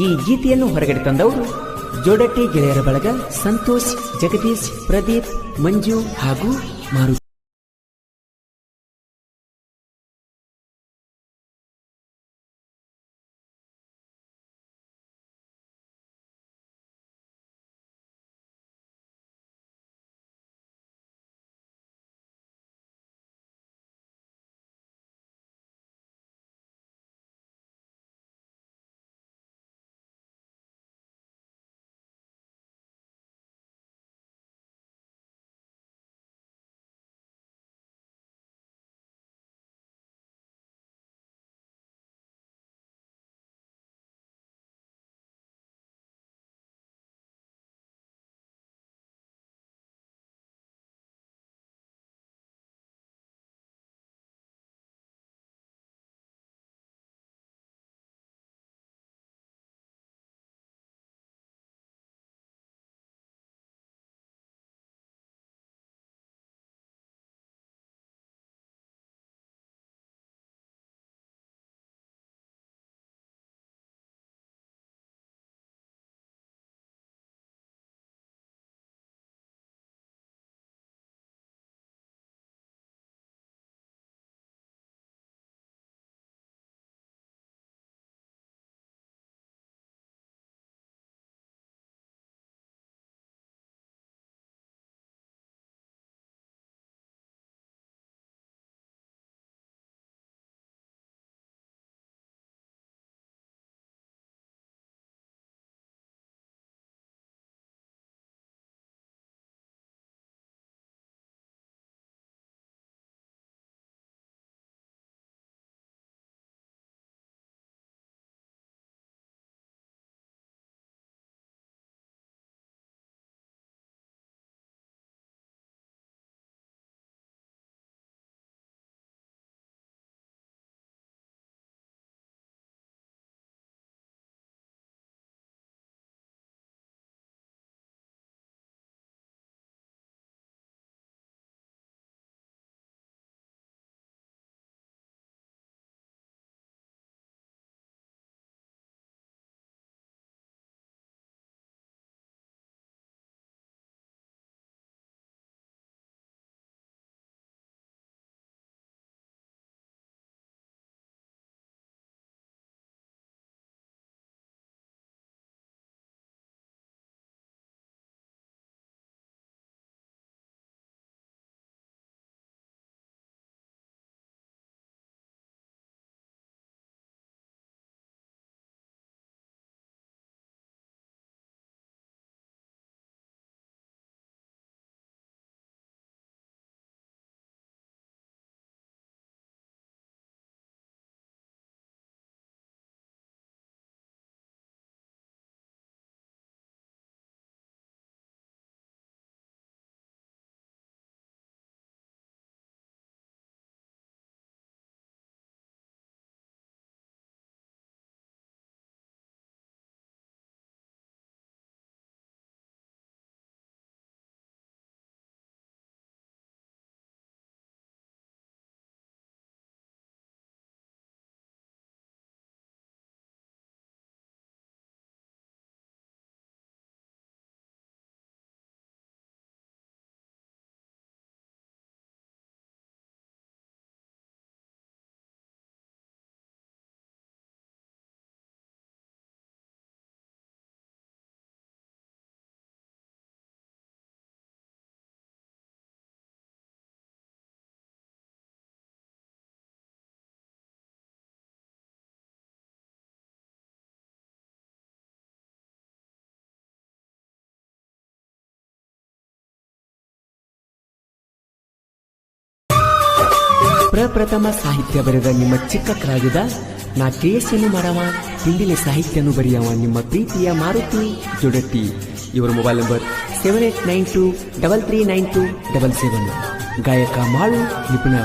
ಈ ಗೀತೆಯನ್ನು ಹೊರಗಡೆ ತಂದವರು ಜೋಡಟ್ಟಿ ಗೆಳೆಯರ ಬಳಗ ಸಂತೋಷ್, ಜಗದೀಶ್, ಪ್ರದೀಪ್, ಮಂಜು ಹಾಗೂ ಮಾರುತಿ. ಪ್ರಪ್ರಥಮ ಸಾಹಿತ್ಯ ಬರೆದ ನಿಮ್ಮ ಚಿಕ್ಕ ಕಲಾವಿದ ನಾ KSN ಮಾಡವ, ಹಿಂದಿನ ಸಾಹಿತ್ಯನು ಬರೆಯವ ನಿಮ್ಮ ಪ್ರೀತಿಯ ಮಾರುತಿ ಜೋಡಟ್ಟಿ. ಇವರ ಮೊಬೈಲ್ ನಂಬರ್ 7892339277. ಗಾಯಕ ಮಾಳು ನಿಪುಣ.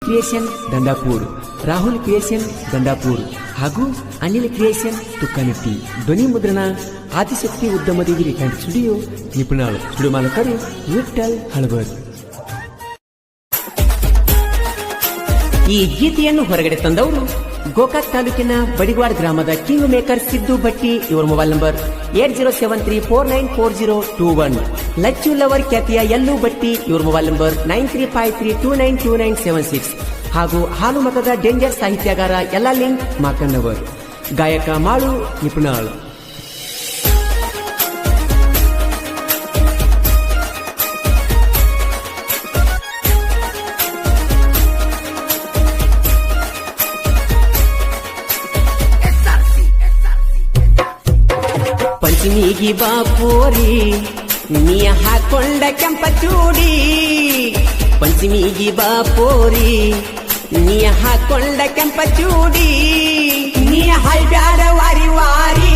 ಕ್ರಿಯೇಷನ್ ದಂಡಾಪುರ್, ರಾಹುಲ್ ಕ್ರಿಯೇಷನ್ ದಂಡಾಪುರ್ ಹಾಗೂ ಅನಿಲ್ ಕ್ರಿಯೇಷನ್ ತುಕ್ಕನಟ್ಟಿ. ಧ್ವನಿ ಮುದ್ರಣ ಆದಿಶಕ್ತಿ ಉದ್ಯಮದೇವಿ ರೆಕಾರ್ಡ್ ಸ್ಟುಡಿಯೋ ನಿಪುಣರು. ಸ್ಟುಡಿಯೋ ಮಾಲಕರು ವಿಠಲ್ ಹಳಬರ್. ಈ ಗೀತೆಯನ್ನು ಹೊರಗಡೆ ತಂದವರು ಗೋಕಾಕ್ ತಾಲೂಕಿನ ಬಡಿಗ್ವಾಡ್ ಗ್ರಾಮದ ಕಿಂಗ್ ಮೇಕರ್ ಸಿದ್ದು ಭಟ್ಟಿ. ಇವರ ಮೊಬೈಲ್ ನಂಬರ್ 8073494021. ಲಚ್ಚು ಲವರ್ ಖ್ಯಾತಿಯ ಯಲ್ಲು ಭಟ್ಟಿ. ಇವರ ಮೊಬೈಲ್ ನಂಬರ್ 9353292976 ಹಾಗೂ ಹಾಲು ಮತದ ಡೇಂಜರ್ ಸಾಹಿತ್ಯಗಾರ ಯಲ್ಲಾಲಿಂಗ್ ಮಾಕಣ್ಣವರ್. ಗಾಯಕ ಮಾಳು ನಿಪುಣಾಳ್. ಪಂಚಮಿಗಿ ಬಾಪೋರಿ ನೀ ಹಾಕೊಂಡ ಕೆಂಪ ಚೂಡಿ. ಪಂಚಮಿಗಿ ಬಾಪೋರಿ ನೀ ಹಾಕೊಂಡ ಕೆಂಪ ಚೂಡಿ. ನೀ ಹೈಬ್ಯಾಡ ವಾರಿ ವಾರಿ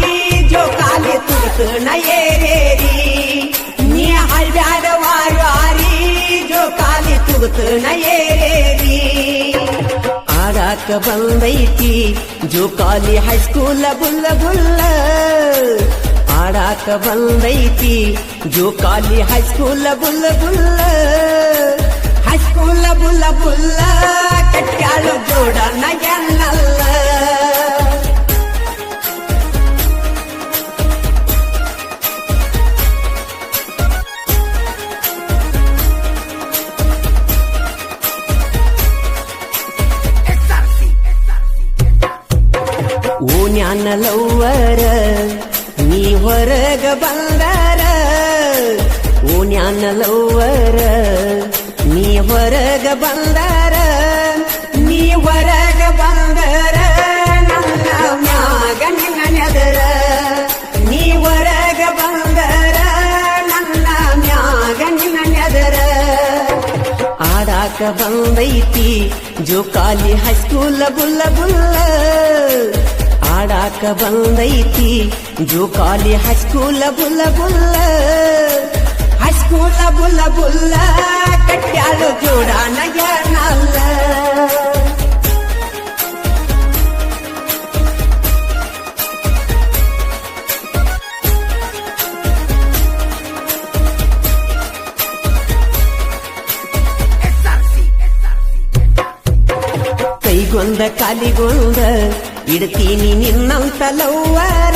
ಜೋಕಾಲಿ ತುಡುಕ ನಯೇರೇರಿ. ನೀ ಹೈಬ್ಯಾಡ ವಾರಿ ವಾರಿ ಜೋಕಾಲಿ ತುಡುಕ ನಯೇರೇರಿ. ಆಡಾಕ ಬಂದೈತಿ ಜೋಕಾಲಿ ಹೈಸ್ಕೂಲ ಬುಲ್ಲ ಬುಲ್ಲ. ಆಡಾಕ ಬಂದೈತಿ ಜೋಕಾಲಿ ಹೈಸ್ಕೂಲ ಬುಲ್ಲ ಬುಲ್ಲ. ಹೈಸ್ಕೂಲ ಬುಲ್ಲ ಬುಲ್ಲ ಕಟ್ಯಾಳು ಜೋಡ ನಯನಲ್ಲ. ಓ ಜ್ಞಾನ ಲವ್ವರ ನೀ ಹೊರಗ ಬಂದಾರ. ಓ ಜ್ಞಾನ ಲವ್ವರ ನೀ ಹೊರಗ ಬಂದಾರ. ನೀ ಹೊರಗ ಬಂದರ ನನ್ನ ಮ್ಯಾಗ ನಿನ್ನ ನೆದರ. ನೀ ಹೊರಗ ಬಂದರ ನನ್ನ ಮ್ಯಾಗ ನಿನ್ನ ನೆದರ. ಆಡಾಕ ಬಂದೈತಿ ಜೋಕಾಲಿ ಹೈಸ್ಕೂಲ ಬುಲ್ಲ ಬುಲ್ಲ. ಆಡಾಕ ಬಂದೈತಿ ಜೋಕಾಲಿ ಹೈಸ್ಕೂಲ ಬುಲ್ಲ ಬುಲ್ಲ. ಹೈಸ್ಕೂಲ ಬುಲ್ಲ ಬುಲ್ಲ ಕಟ್ಯಾಳು ಜೋಡ ನಯನಲ್ಲ. ಕೈಗೊಂದ ಕಾಲಿಗೊಂದ ಇಡ್ತೀನಿ ನಿನ್ನಂತ ಲವ್ವರ.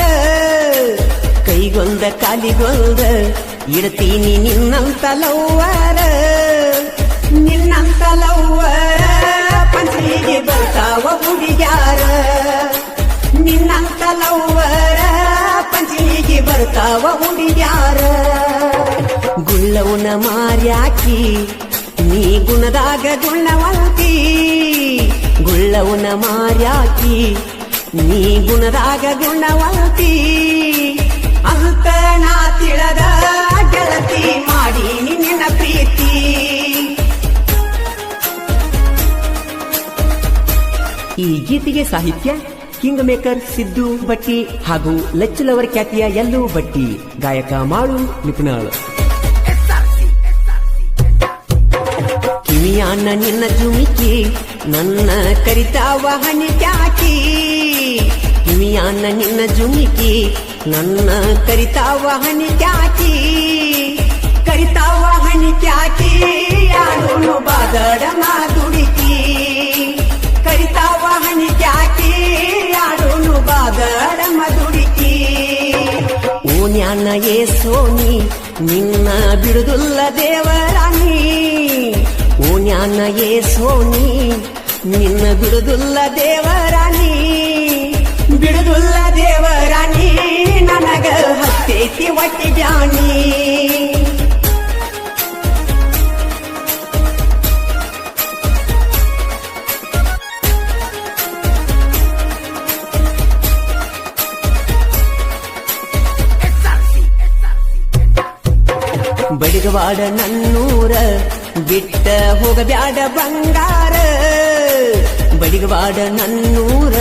ಕೈಗೊಂದ ಕಾಲಿಗೊಂದ ಇಡ್ತೀನಿ ನಿನ್ನಂತ ಲವ್ವರ. ನಿನ್ನಂತ ಲವ್ವರ ಪಂಚಿಗೆ ಬರ್ತಾವ ಹುಡುಗ್ಯಾರ. ನಿನ್ನಂತ ಲವ್ವರ ಪಂಚಿಗೆ ಬರ್ತಾವ ಹುಡುಗ್ಯಾರ. ಗುಳ್ಳವನ ಮಾರ್ಯಾಕಿ ನೀ ಗುಣದಾಗ ಗುಣವಂತಿ. ಗುಳ್ಳವನ ಮಾರ್ಯಾಕಿ ನೀ ಗುಣದಾಗ ಗುಣವಂತಿ. ಅಂತ ನಾ ತಿಳದ ಗೆಳತಿ ಮಾಡಿ ನಿನ್ನ ಪ್ರೀತಿ. ಈ ಗೀತೆಗೆ ಸಾಹಿತ್ಯ ಕಿಂಗ್ ಮೇಕರ್ ಸಿದ್ದು ಭಟ್ಟಿ ಹಾಗೂ ಲಚ್ಚುಲವರ್ ಖ್ಯಾತಿಯ ಯಲ್ಲು ಭಟ್ಟಿ. ಗಾಯಕ ಮಾಳು ನಿಪುಣಾಳ್. ಕಿವಿಯಾನ ನಿನ್ನ ಜುಮಿಕಿ ನನ್ನ ಕರಿತಾವ ಹನಿ ಕ್ಯಾಕಿ. ಕಿವಿಯಾನ ನಿನ್ನ ಜುಮಿಕಿ ನನ್ನ ಕರಿತಾವ ಹನಿ ಕ್ಯಾಕಿ. ಕರಿತಾವ ಹನಿ ಕ್ಯಾಕಿ ಯಾರು ಬಾದಡ ಮಾದುಡಿಕಿ. ಕರಿತಾವ ಹನಿ ಕ್ಯಾಕಿ ಯಾರು ಬಾದಡ ಮದುಡಿಕಿ. ಓ ಜ್ಞಾನ ಏ ಸೋನಿ ನಿನ್ನ ಬಿಡುದುಲ್ಲ ದೇವರಾಣಿ. ಓ ಜ್ಞಾನ ಏ ಸೋನಿ ನಿನ್ನ ಬಿಡುದುಲ್ಲ ದೇವರಾಣಿ. ಬಿಡುದುಲ್ಲ ದೇವರಾಣಿ ನನಗ ಹತ್ತೈತಿ ಒಟ್ಟಿ ಜಾಣಿ. ಬಡಿಗವಾಡ ನನ್ನೂರ ಬಿಟ್ಟ ಹೋಗಬ್ಯಾಡ ಬಂಗಾರ. ಬಡಿಗವಾಡ ನನ್ನೂರ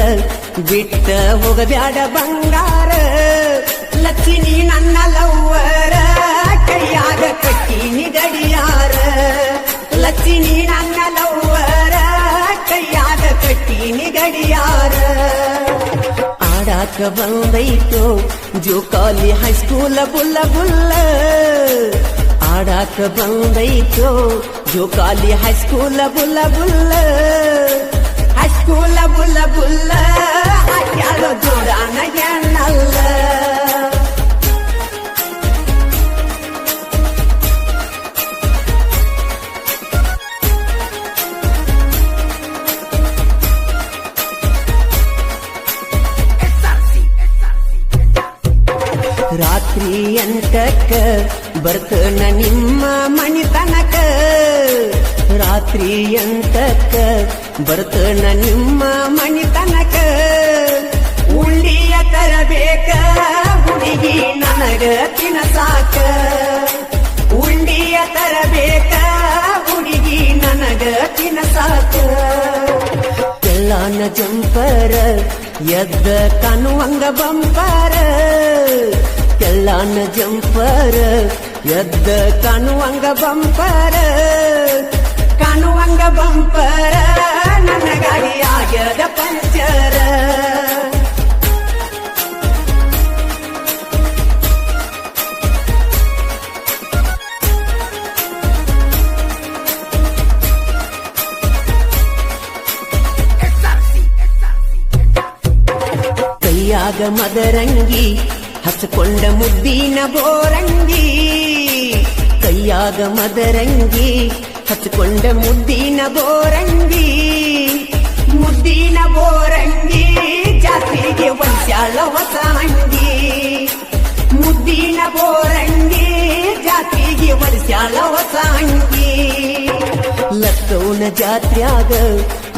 ಬಿಟ್ಟ ಹೋಗಬ್ಯಾಡ ಬಂಗಾರ. ಲಕ್ಷ್ಮಿ ನನ್ನ ಲವ್ವರ ಕೈಯಾಗ ಕಟ್ಟಿನಿ ಗಡಿಯಾರ. ಲಕ್ಷ್ಮಿ ನನ್ನ ಲವ್ವರ ಆಡಾಕ ಬಂದೈತೋ ಜೋಕಾಲಿ ಹೈಸ್ಕೂಲ ಬುಲ್ಲ ಬುಲ್ಲ ಆಡಾಕ ಬಂದೈತೋ ಜೋಕಾಲಿ ಹೈಸ್ಕೂಲ ಬುಲ್ಲ ಬುಲ್ಲ ಹೈಸ್ಕೂಲ ಬುಲ್ಲ ಬುಲ್ಲ ಯಾರೋ ಜೋಡಾನ ಎನ್ನಲ್ಲ ರಾತ್ರಿ 8ಕ್ಕ ಬರ್ತನ ನಿಮ್ಮ ಮನಿ ತನಕ ರಾತ್ರಿ 8ಕ್ಕ ಬರ್ತನ ನಿಮ್ಮ ಮನಿ ತನಕ ಉಳ್ಳಿಯ ತರಬೇಕ ಹುಡುಗಿ ನನಗ ತಿನಸಾಕ ಉಳ್ಳಿಯ ತರಬೇಕ ಹುಡುಗಿ ನನಗ ತಿನಸಾಕ ತೆಳ್ಳಾನ ಜಂಪರ ಎದ್ದ ಕಾಣುವಂಗ ಬಂಪರ ತೆಳ್ಳಾನ ಜಂಪರ ಎದ್ದ ಕಾಣುವಂಗ ಬಂಪರ ಕಾಣುವಂಗ ಬಂಪರ ನನಗಾಗಿ ಆಗ್ಯದ ಪಂಚರ ಕೈಯಾಗ ಮದರಂಗಿ ಹಚ್ಕೊಂಡ ಮುದ್ದಿನ ಬೋರಂಗಿ ಕೈಯಾಗ ಮದರಂಗಿ ಹಚ್ಕೊಂಡ ಮುದ್ದಿನ ಬೋರಂಗಿ ಮುದ್ದಿನ ಬೋರಂಗಿ ಜಾತ್ರೆಗೆ ಒಂದ್ಯಾಳ ಹೊಸ ಅಂಗಿ ಮುದ್ದಿನ ಬೋರಂಗಿ ಜಾತ್ರೆಗೆ ಒಂದ್ಯಾಳ ಹೊಸ ಅಂಗಿ ಲಕ್ಕವನ ಜಾತ್ರ್ಯಾಗ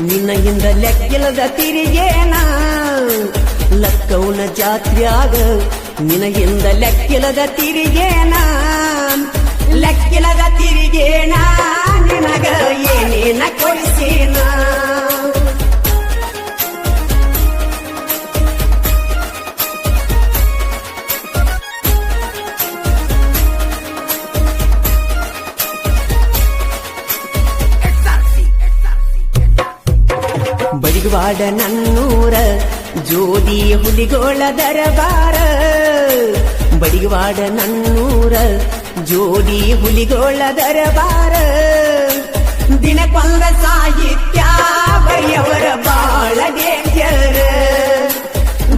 ನಿನ್ನೆಯಿಂದ ಲೆಕ್ಕಿಲ್ಲದ ತಿರಿಗೇನ ಲಕ್ಕವನ ಜಾತ್ರ್ಯಾಗ ನಿನಗಿಂದ ಲೆಕ್ಕಿಲ್ಲದ ತಿರಿಗೇನ ಲೆಕ್ಕಿಲ್ಲದ ತಿರಿಗೇನ ನಿನಗ ಏನೇನ ಕೊಡಿಸೇನ ಬಡಿಗವಾಡ ನನ್ನೂರ ಜೋಡಿ ಹುಲಿಗೋಳ ದರಬಾರ ಬಡಿಗವಾಡ ನನ್ನೂರ ಜೋಡಿ ಹುಲಿಗೋಳ ದರಬಾರ ದಿನಕ್ಕೊಂದ ಸಾಹಿತ್ಯ ಬರೆಯವರ ಬಾಳ ಡೇಂಜರ್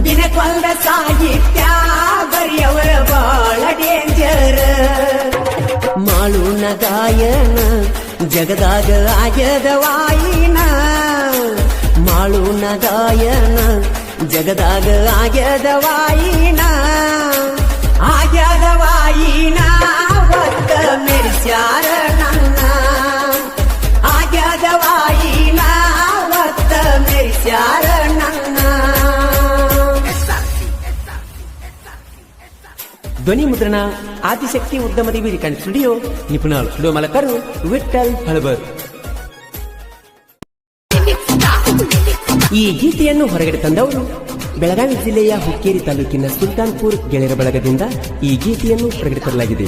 ದಿನಕ್ಕೊಂದ ಸಾಹಿತ್ಯ ಬರೆಯವರ ಬಾಳ ಡೇಂಜರ್ ಮಾಳುನ ಗಾಯನ ಜಗದಾಗ ಆಗ್ಯದ ವಾಯಿನ ಮಾಳುನ ಗಾಯನ ಜಗದಾಗ ಆಗ್ಯದ ವಾಯಿನ ಆಗ್ಯದ ವಾಯಿನ ಒತ್ತ ಮೆರಿಸ್ಯಾರ ನನ್ನ ಆಗ್ಯದ ವಾಯಿನ ಒತ್ತ ಮೆರಿಸ್ಯಾರ ನನ್ನ ಧ್ವನಿ ಮುದ್ರಣ ಆದಿಶಕ್ತಿ ಉದ್ಯಮದ ವಿರಿಕಂಡ್ ಸ್ಟುಡಿಯೋ ನಿಪುಣರು ಸ್ಟುಡಿಯೋ ಮಾಲಕರು ವಿಠ್ಠಲ್ ಹಳಬರ್. ಈ ಗೀತೆಯನ್ನು ಹೊರಗಡೆ ತಂದವರು ಬೆಳಗಾವಿ ಜಿಲ್ಲೆಯ ಹುಕ್ಕೇರಿ ತಾಲೂಕಿನ ಸುಲ್ತಾನ್ಪುರ್ ಗೆಳೆಯರ ಬಳಗದಿಂದ ಈ ಗೀತೆಯನ್ನು ಹೊರಗಡೆ ತರಲಾಗಿದೆ.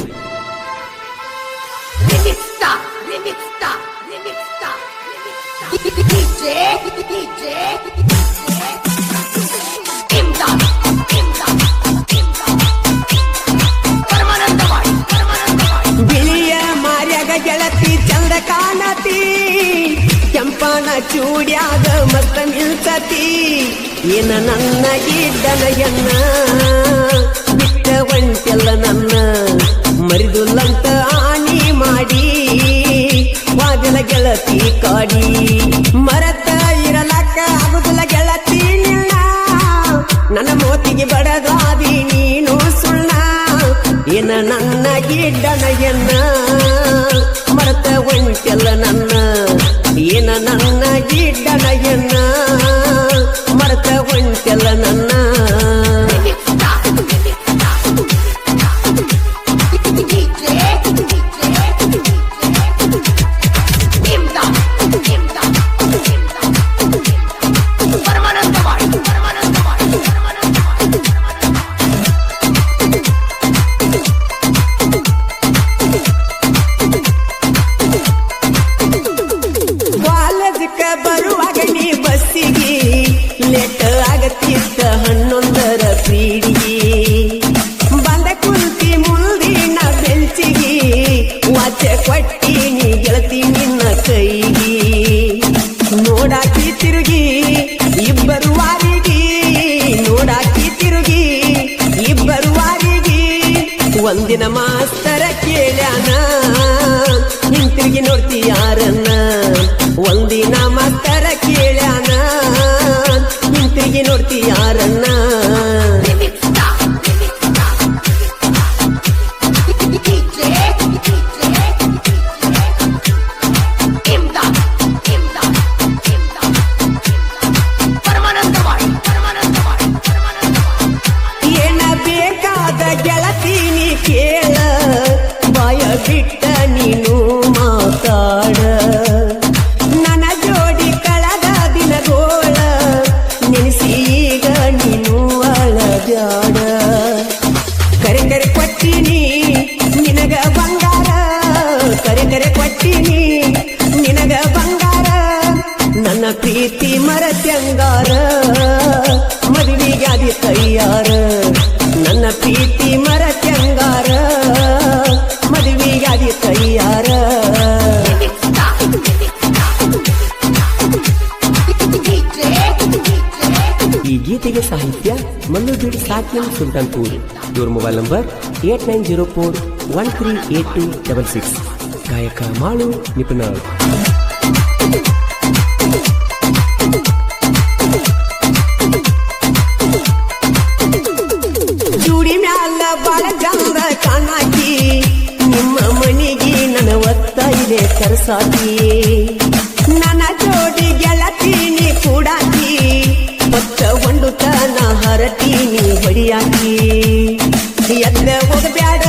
ಬಿಳಿಯ ಮಾರ್ಯಾಗ ಗೆಳತಿ ಚಂದ ಕಾಣತಿ ಕೆಂಪನ ಚೂಡ್ಯಾಗ ಮತ್ತ ನಿಲ್ಸತಿ ಏನ ನನ್ನ ಗಿಡ್ಡನಯನ್ನ ಬಿಟ್ಟ ಒಂಟೆಲ್ಲ ನನ್ನ ಮರಿದುಲ್ಲಂತ ಆನಿ ಮಾಡಿ ವಾಗಲ ಗೆಳತಿ ಕಾಡಿ ಮರತ ಇರಲಕ್ಕ ಆಗುದಿಲ್ಲ ಗೆಳತಿ ನಿನ್ನ ನನ್ನ ಮೋತಿಗೆ ಬಡದಾದಿ ನೀನು ಸುಳ್ಳ ಏನ ನನ್ನ ಗಿಡ್ಡನಯನ್ನ ಮರತ ಒಂಟೆಲ್ಲ ನನ್ನ ಏನ ನನ್ನ ಗಿಡ್ಡನಯನ್ನ ಮರತ ಒಂಟೆಲ್ಲ ನನ್ನ ಕಾಲೇಜಕ್ಕ ಬರುವಾಗ ನೀ ಬಸ್ಸಿಗೆ ಒಂದಿನ ಮಾಸ್ತರ ಕೇಳ್ಯಾನ ಹಿಂತಿರುಗಿ ನೋಡ್ತಿ ಯಾರನ್ನ ಒಂದಿನ ಮಾಸ್ತರ ಕೇಳ್ಯಾನ ಹಿಂತಿರುಗಿ ನೋಡ್ತಿ ಯಾರನ್ನ ಏನ ಬೇಕಾದ ಗೆಳತೀನಿ ಕೇಳ ಬಾಯ ಬಿಟ್ಟ ನೀನು ಮಾತಾಡ ನನ್ನ ಜೋಡಿ ಕಳೆದ ದಿನಗೋಳ ನೆನೆಸಿ ಈಗ ನೀನು ಅಳಬ್ಯಾಡ ಕರೆ ಕರೆ ಕೊಟ್ಟಿನಿ ನಿನಗ ಬಂಗಾರ ಕರೆ ಕರೆ ಕೊಟ್ಟಿನಿ ನಿನಗ ಬಂಗಾರ ನನ್ನ ಪ್ರೀತಿ ಮರತ್ಯಂಗಾರ ಮದುವೆಗಾದಿ ತಯ್ಯಾರ ನನ್ನ ಪ್ರೀತಿ ಮರತ್ಯಂಗಾರ ಮದುವೆಗಾದಿ ತಯ್ಯಾರ ಈ ಗೀತೆಗೆ ಸಾಹಿತ್ಯ ಮಲ್ಲುಬೀಡ್ ಸಾಕಿನ್ ಸುಲ್ತಾನ್ಪುರ್. ಇವ್ರ ಮೊಬೈಲ್ ನಂಬರ್ 8904138266. ಗಾಯಕ ಮಾಳು ನಿಪುಣಾಳ್. ಜೂಡಿ ಮ್ಯಾಲ ಬಾಳ ಚಂದ ಕಾಣಾಕಿ ನಿಮ್ಮ ಮನಿಗೆ ನನ್ನ ಒತ್ತಾಯಿಲೆ ಕರ್ಸಾಕಿ ನನ್ನ ಜೋಡಿ ಗೆಳತೀನಿ ಕೂಡಾಕಿ ಪಕ್ಕ ಒಂದು ತನ ಹರಟೀನಿ ಹೊಡಿಯಾಕಿ ಎದ್ದ ಹೋಗಬ್ಯಾಡ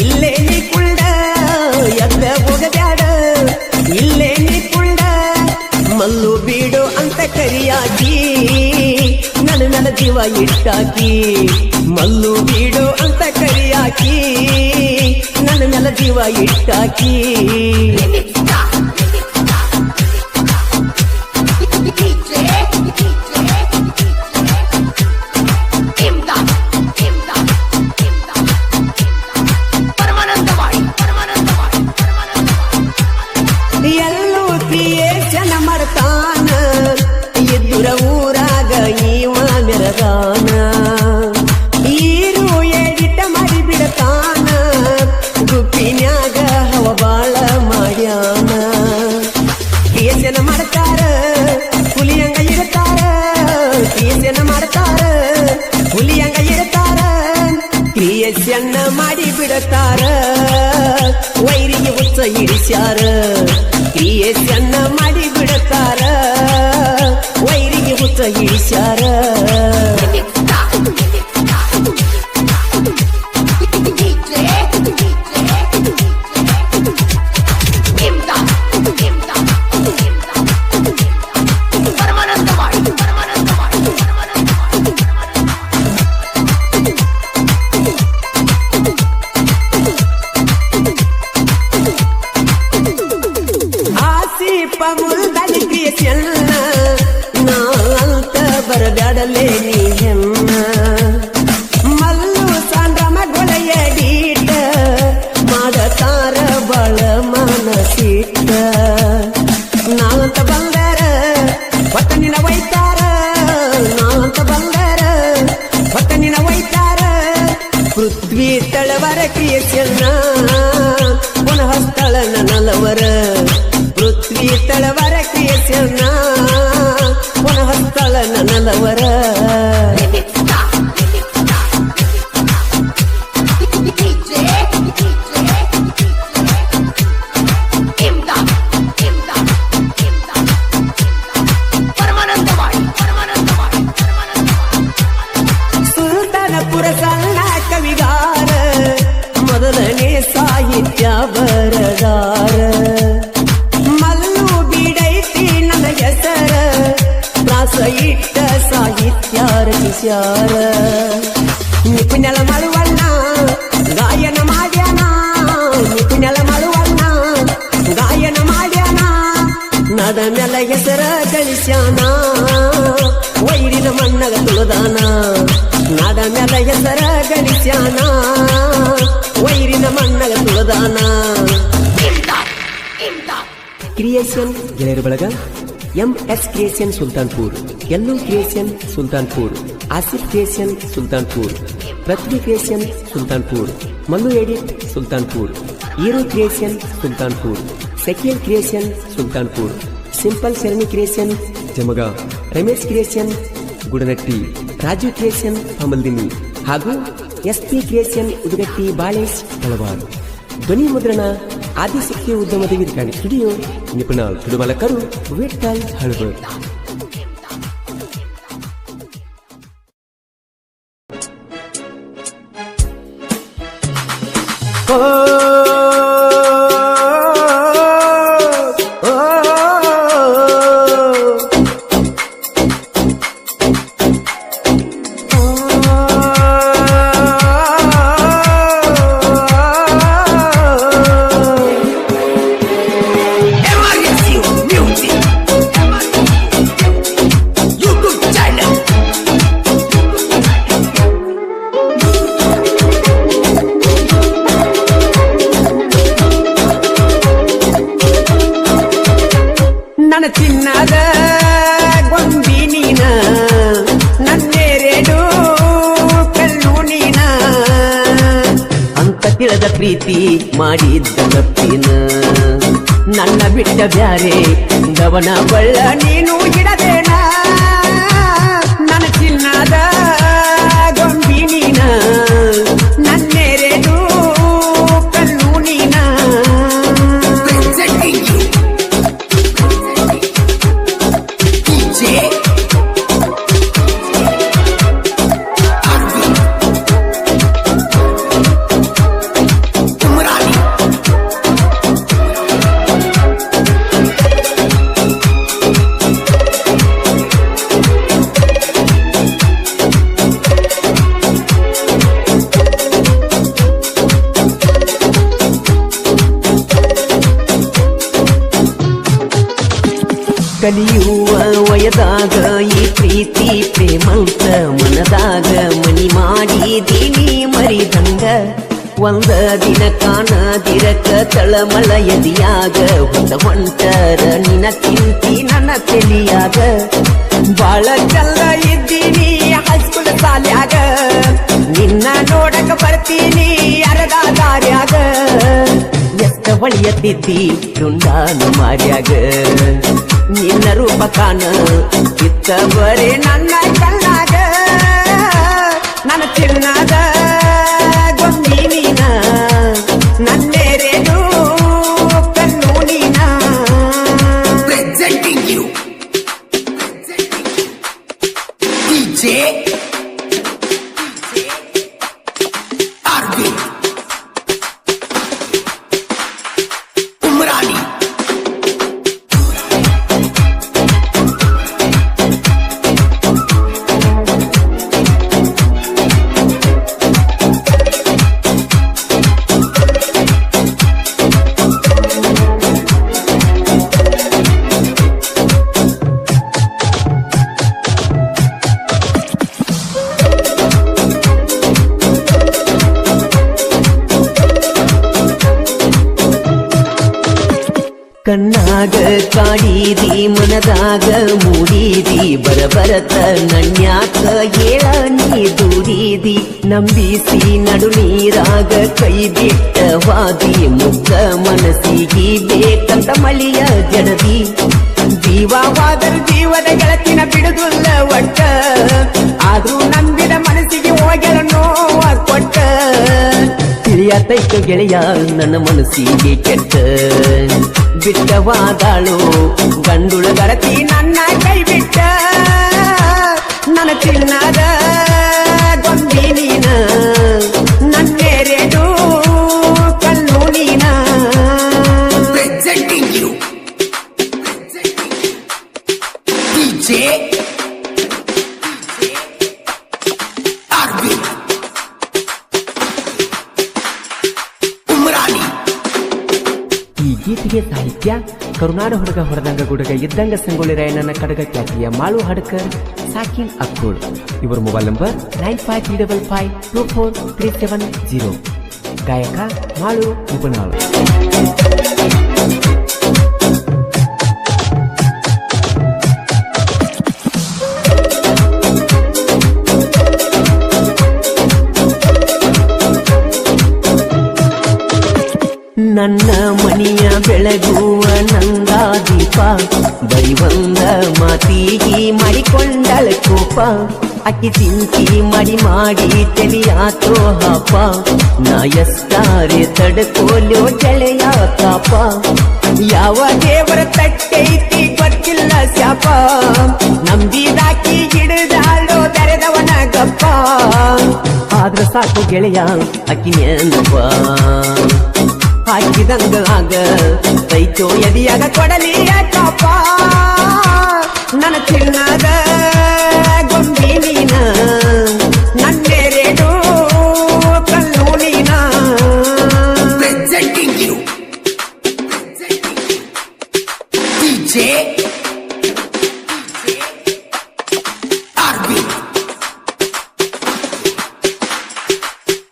ಇಲ್ಲೇ ನೀ ಕುಳ್ಳ ಎದ್ದ ಹೋಗಬ್ಯಾಡ ಇಲ್ಲೇ ನೀ ಕುಳ್ಳ ಮಲ್ಲು ಬೀಡು ಅಂತ ಕರಿಯಾಕಿ ನನ್ನ ಜೀವ ಇಟ್ಟಾಕಿ ಮಲ್ಲು ಬೀಡು ಅಂತ ಕರಿಯಾಕಿ ನನ್ನ ಜೀವ ಇಟ್ಟಾಕಿ ಎಲ್ಲೂ ಜನ ಮಾಡ್ತಾನ ಎದ್ದುರ ಊರಾಗ ಈವ ಮೆರದಾನ ಈರು ಎಡಿಟ ಮಾಡಿ ಬಿಡತಾನ ಗುಪ್ಪಿನ್ಯಾಗ ಹವ ಬಾಳ ಮಾಡ್ಯಾನ ಕೇಸನ ಮಾಡ್ತಾರ ಹುಲಿಯಂಗ ಇಡ್ತಾರ ಕೇಸನ ಮಾಡ್ತಾರ ಹುಲಿಯಂಗ ಇಡ್ತಾರ ಕ್ರಿಯೆಯನ್ನ ಮಾಡಿ ಬಿಡತಾರ ವೈರಿಗೆ ಹುಚ್ಚ ಹಿಡಿಸ್ಯಾರ ಕ್ರಿಯೆಯನ್ನ ಮಾಡಿ ಬಿಡತಾರ ವೈರಿಗೆ ಹುಚ್ಚ ಹಿಡಿಸ್ಯಾರ ಮುಲ್ದಲಿ ಕ್ರಿಯೆಯನ್ನ ನಾ ಅಂತ ಬರಬ್ಯಾಡಲೇ ನೀ ಹೆಣ್ಣ ಮಲ್ಲು ಸಂಭ್ರಮಗೊಳೆಯ ಡೀಟ ಮಾಡತಾರ ಬಳ ಮನಸಿಟ್ಟ ನಾಂತ ಬಂದರ ಹೊತ್ತನಿನ ಒಯ್ತಾರ ನಾಂತ ಬಂದರ ಹೊತ್ತನಿನ ಒಯ್ತಾರ ಪೃಥ್ವಿ ತಳವರ ಕ್ರಿಯೆಯನ್ನ ಪುನಃ ಸ್ಥಳ ನಲವರ ಪೃಥ್ವಿ ತಳವರ ಕ್ರಿಯೆಯನ್ನ ಪುನಃ ಸ್ಥಳ ನಲವರ ಸುಲ್ತಾನಪುರ ಸಣ್ಣ ಕವಿಗಾರ ಮೊದಲನೇ ಸಾಹಿತ್ಯ ಬರದಾರ ಮಲ್ಲು ಬೀಡೈತಿ ನನ್ನ ಹೆಸರ ಪ್ರಾಸ ಇಟ್ಟ ಸಾಹಿತ್ಯ ರಚಿಸ್ಯಾರ ನಿಪುಣಲ ಮಳುವಣ್ಣ ಗಾಯನ ಮಾಡ್ಯಾನ ನಿಪುಣಲ ಮಳುವಣ್ಣ ಗಾಯನ ಮಾಡ್ಯಾನ ನದ ಮೆಲ ಹೆಸರ ಗಳಿಸ್ಯಾನ ವೈರಿನ ಮಣ್ಣಗ ತುಳದಾನ ನಾಡ ಮೆಲ ಹೆಸರ ಗಳಿಸ್ಯಾನ ವೈರಿನ ಮಣ್ಣಗ ತುಳದಾನ ಕ್ರಿಯೇಷನ್ ಗೆಳೆಯರ ಬಳಗ MS ಕ್ರಿಯೇಷನ್ ಸುಲ್ತಾನ್ಪುರ್, ಎಲ್ಲೂ creation Sultanpur, Asif creation Sultanpur, Prithvi creation Sultanpur, Mallu edit Sultanpur, hero creation Sultanpur, ಸೆಕಿಯಲ್ creation Sultanpur, simple Sharani creation Jamaga, Ramesh creation Gudanatti, Raju creation Pamaldini ಹಾಗೂ SP ಕ್ರಿಯೇಷನ್ ಉದುಗಟ್ಟಿ ಬಾಳೇಶ್ ತಳವಾರ್. ಧ್ವನಿ ಮುದ್ರಣ ಆದಿಶಕ್ತಿ ಉದ್ಯಮದ ವಿಧಾನ ಸ್ಟುಡಿಯೋ ನಿಪುಣ ತುಡುಮಲಕರು ವಿಠಲ್ ಹಳಬರ್. ನನ್ನ ಚಿನ್ನದ ಗೊಂಬಿ ನೀನ, ನನ್ನೆರಡು ಕಲ್ಲು ನೀನ ಅಂತ ತಿಳಿದ ಪ್ರೀತಿ ಮಾಡಿದ್ದ ತಪ್ಪಿನ, ನನ್ನ ಬಿಟ್ಟ ಬ್ಯಾರೆ ಗವನ ಬಳ್ಳ ನೀನು ಇಡದೇನ. ನನ್ನ ಚಿನ್ನದ ಗೊಂಬಿ ನೀನ, ನನ್ನೆರಡು ಕಲ್ಲು ನೀನ ಕಲಿಯುವ ವಯದಾಗ ಈ ಪ್ರೀತಿ ಪ್ರೇಮಂತ ಮನದಾಗ ಮನಿ ಮಾಡಿದೀನಿ ಮರಿದಂಗ. ಒಂದ ದಿನ ಕಾಣದಿರಕ ತಳಮಳ ಎದಿಯಾಗ ಹೊಂಟರ ನಿನ್ನ ಚಿಂತಿ ನನ್ನ ತೆಲಿಯಾಗ. ಬಾಳ ಚಲ್ಲ ಇದ್ದೀನಿ ಹೈಸ್ಕೂಲ್ ಸಾಲ್ಯಾಗ, ನಿನ್ನ ನೋಡಕ ಬರ್ತೀನಿ ಅರ್ಧ ದಾರ್ಯಾಗ. ಎಷ್ಟ ಬಳಿಯತ್ತಿದ್ದಿ ರುಂಡಾನು ಮಾರ್ಯಾಗ, ನಿನ್ನ ರೂಪ ಕಾಣ ಇತ್ತ ಬರೇ ನನ್ನ ಕಣ್ಣಾಗ. ನನ್ನ ಚಿನ್ನದ ಗೊಂಬಿ ನೀನ, ನನ್ನೆರಡು ಕಣ್ಣು ನೀನ. Presenting you DJ Arvind Umrani. ಕಣ್ಣಾಗ ಕಾಡಿದಿ ಮನದಾಗ ಮೂಡಿದಿ, ಬರಬರತ ನನ್ಯಾಕ ಏಳ ನೀ ದೂರಿದಿ. ನಂಬಿಸಿ ನಡು ನೀರಾಗ ಕೈ ಬಿಟ್ಟ ವಾದಿ, ಮುಗ್ಧ ಮನಸ್ಸಿಗೆ ಬೇಕಂತ ಮಳಿಯ ಜಡದಿ. ಜೀವವಾದರೂ ಜೀವದ ಗೆಳತಿನ ಬಿಡುದಿಲ್ಲ ಒಟ್ಟ, ಆದ್ರೂ ನಂಬಿದ ಮನಸ್ಸಿಗೆ ಹೋಗ್ಯಾರ ನೋವ ಕೊಟ್ಟ. ತಿಳಿಯತೈತು ಗೆಳೆಯ ನನ್ನ ಮನಸ್ಸಿಗೆ ಕೆಟ್ಟ, ಬಿಟ್ಟವಾದಾಳು ಗಂಡುಳ ಗರತಿ ನನ್ನ ಕೈ ಬಿಟ್ಟ. ನನ್ನ ಚಿನ್ನದ ಗೊಂಬಿ ನೀನ, ನನ್ನೆರಡು ಕಲ್ಲು ನೀನ. Presenting you DJ Arvind Umrani. ಈ ಗೀತೆಗೆ ಸಾಹಿತ್ಯ ಕರುನಾಡ ಹುಡುಗ ಹೊರದಂಗ ಗುಡುಗ ಇದ್ದಂಗ ಸಂಗೊಳ್ಳಿ ರಾಯಣ್ಣನ ಕಡಗ ಖ್ಯಾತಿಯ ಮಾಳು ಹಡ್ಕರ್, ಸಾಕಿನ್ ಅಕ್ಕೂಳ್. ಇವರ ಮೊಬೈಲ್ ನಂಬರ್ 9535543730. ಗಾಯಕ ಮಾಳು ಉಪನಾಳು. ನನ್ನ ಮನಿಯ ಬೆಳಗುವ ನಂದ ದೀಪ ಬರಿ ಒಂದ ಮಾತಿಗಿ ಮಾಡಿಕೊಂಡಳ ಕೋಪ ಅಕ್ಕಿ ಚಿಂತಿ ಮಾಡಿ ತಿಳಿಯಾತೋ ಹಾಪ ನಾ ಎಷ್ಟಾರೆ ತಡ್ಕೋಲ್ಯೋ ಗೆಳೆಯ ತಾಪ ಯಾವ ದೇವರ ತಟ್ಟೈತಿ ಗೊತ್ತಿಲ್ಲ ಶಾಪ ನಂಬಿದಾಕಿ ಹಿಡಿದಾಳೋ ತೆರೆದವನ ಗಪ್ಪ ಆದ್ರ ಸಾಕು ಗೆಳೆಯ ಅಕ್ಕಿ ನೆನಪ ಹಾಕಿದಂಗ ಆಗ ತೈತೋ ಎದಿಯಾಗ ಕೊಡಲಿಯ ಕಾಪ ನನ್ನ ಚಿನ್ನದ ಗೊಂಬಿ ನೀನ ನನ್ನೆರೆಡು ಕಲ್ಲು ನೀನ Presenting you DJ Arvind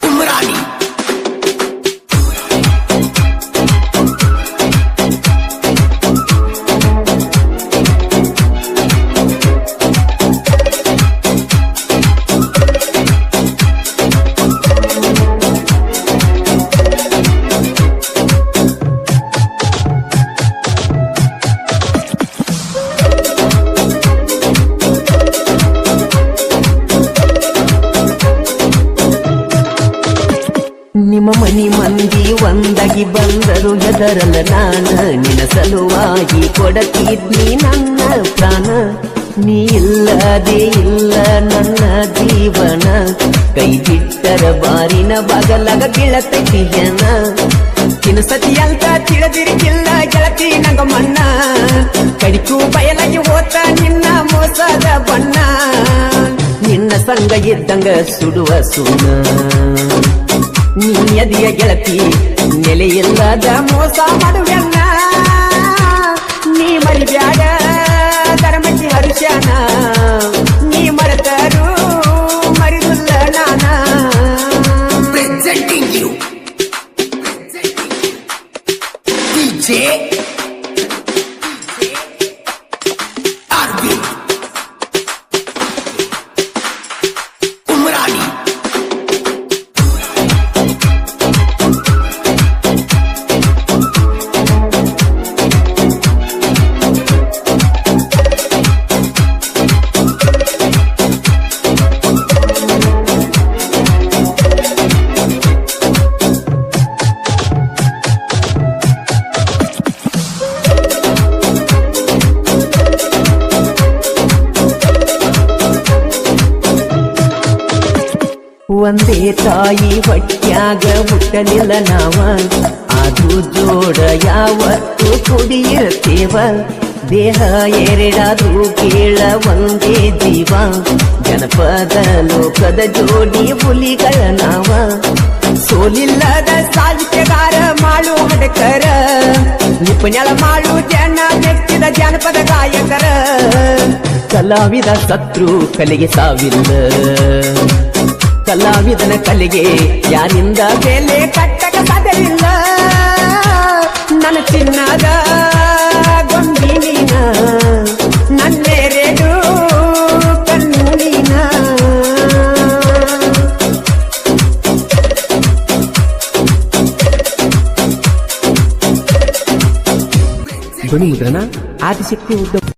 Umrani ನಿಮ್ಮ ಮನಿ ಮಂದಿ ಒಂದಾಗಿ ಬಂದರು ಹೆದರಲ್ಲ ನಾನ ನಿನ್ನ ಸಲುವಾಗಿ ಕೊಡತಿದ್ನಿ ನನ್ನ ಪ್ರಾಣ ನೀ ಇಲ್ಲದೆ ಇಲ್ಲ ನನ್ನ ಜೀವನ ಕೈ ಬಿಟ್ಟರ ಬಾರಿನ ಬಗಲಗ ಗೆಳತೈತಿ ಹೆಣ ತಿನ್ಸತಿ ಅಂತ ತಿಳಿದಿರಿಕಿಲ್ಲ ಗೆಳತಿ ನಂಗ ಮಣ್ಣ ಕಡಿಕು ಬಯಲಾಗಿ ಹೋತ ನಿನ್ನ ಮೋಸದ ಬಣ್ಣ ನಿನ್ನ ಸಂಗ ಇದ್ದಂಗ ಸುಡುವ ಸುಣ್ಣ ನಿಯದಿಯ ಗೆಳತಿ ನೆಲೆಯಿಲ್ಲದ ಮೋಸ ಮಾಡುವೆನ್ನ ನೀ ಮರಿಬ್ಯಾಡ ಧರ್ಮಕ್ಕೆ ಹರುಷಾನ ನೀ ಮರೆತರು ಮರಿದುಲ್ಲ ನಾನ Presenting you DJ Arvind Umrani ಒಂದೇ ತಾಯಿ ಹೊಟ್ಯಾಗ ಹುಟ್ಟಲಿಲ್ಲ ನಾವ ಅದು ಜೋಡ ಯಾವತ್ತು ಕುಡಿಯಿರ್ತೇವ ದೇಹ ಎರಡಾದ್ರೂ ಕೇಳ ಒಂದೇ ಜೀವ ಜನಪದ ಲೋಕದ ಜೋಡಿ ಹುಲಿಗಳ ನಾವ ಸೋಲಿಲ್ಲದ ಸಾಹಿತ್ಯಗಾರ ಮಾಡು ಹಡಕರ ನಿಪುಣಳ ಮಾಡು ಜನ ಮೆಚ್ಚಿದ ಜಾನಪದ ಗಾಯಕರ ಕಲಾವಿದ ಸತ್ರು ಕಲೆಗೆ ಸಾವಿಲ್ಲ ಕಲಾವಿದನ ಕಲೆಗೆ ಯಾರಿಂದ ಬೆಲೆ ಕಟ್ಟಕ ಸಾಧ್ಯವಿಲ್ಲ ನನ್ನ ಚಿನ್ನದ ಗೊಂಬಿ ನೀನ ನನ್ನೆರೆಡು ಕಣ್ಣು ನೀನ ಧ್ವನಿ ಮುದ್ರಣ ಆದಿಶಕ್ತಿ ಉದ್ಯಮ